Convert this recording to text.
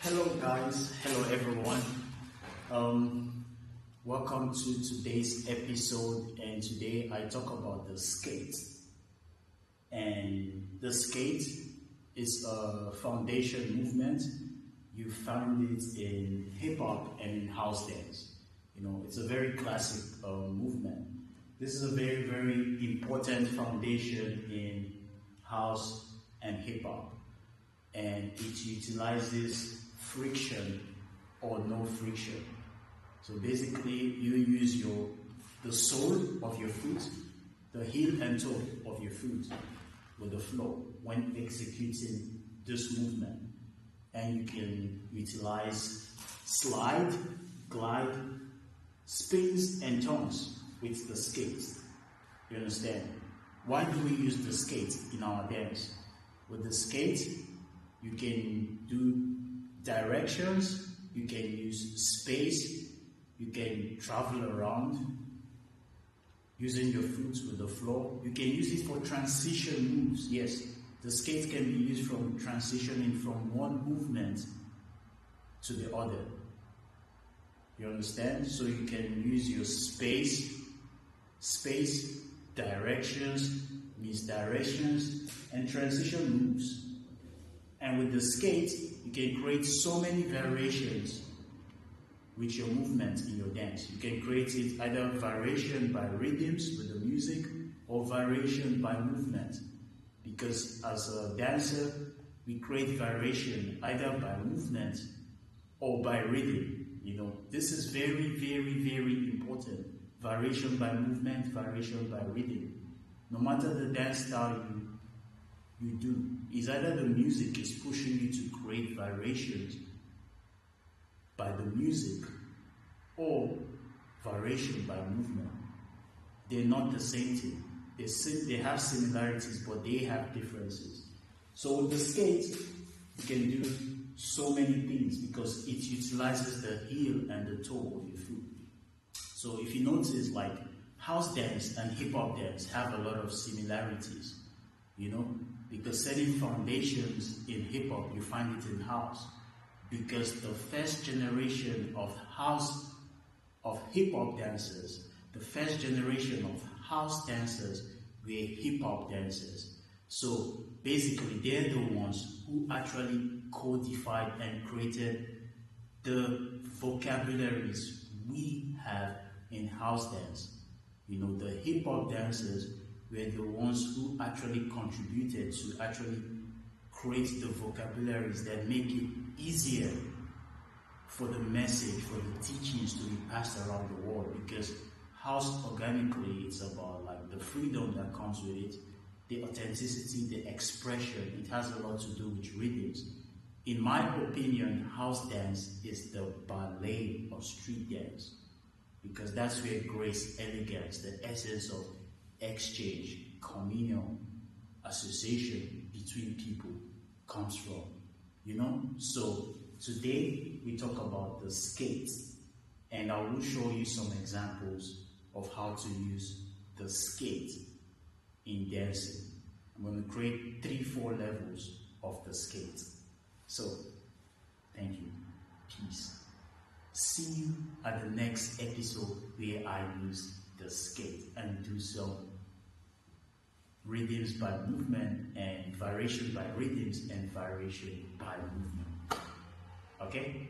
Hello guys, hello everyone. Welcome to today's episode, and today I talk about the skate. And the skate is a foundation movement. You find it in hip hop and in house dance. It's a very classic movement. This is a very, very important foundation in house and hip hop, and it utilizes friction or no friction. So basically, you use the sole of your foot, the heel and toe of your foot with the floor when executing this movement, and you can utilize slide, glide, spins, and turns with the skate. You understand? Why do we use the skate in our dance? With the skate, you can do directions, you can use space, you can travel around using your foot with the floor. You can use it for transition moves. Yes, the skate can be used from transitioning from one movement to the other. You understand? So you can use your space, directions, misdirections, and transition moves. And with the skate, you can create so many variations with your movement in your dance. You can create it either variation by rhythms with the music or variation by movement. Because as a dancer, we create variation either by movement or by rhythm. This is very, very, very important. Variation by movement, variation by rhythm. No matter the dance style you do, is either the music is pushing you to create variations by the music or variation by movement. They're not the same thing. They have similarities, but they have differences. So with the skate, you can do so many things because it utilizes the heel and the toe of your foot. So if you notice, like house dance and hip hop dance have a lot of similarities, because setting foundations in hip hop, you find it in house. Because the first generation of hip hop dancers, the first generation of house dancers were hip hop dancers. So basically, they're the ones who actually codified and created the vocabularies we have in house dance. The hip hop dancers were the ones who actually contributed to actually create the vocabularies that make it easier for the message, for the teachings to be passed around the world. Because house organically, it's about like the freedom that comes with it, the authenticity, the expression. It has a lot to do with rhythms. In my opinion, house dance is the ballet of street dance, because that's where grace, elegance, the essence of exchange, communion, association between people comes from. So today we talk about the skate, and I will show you some examples of how to use the skate in dancing. I'm going to create 3-4 levels of the skate. So thank you. Peace. See you at the next episode where I use the skate and do some rhythms by movement and variation by rhythms and variation by movement. Okay?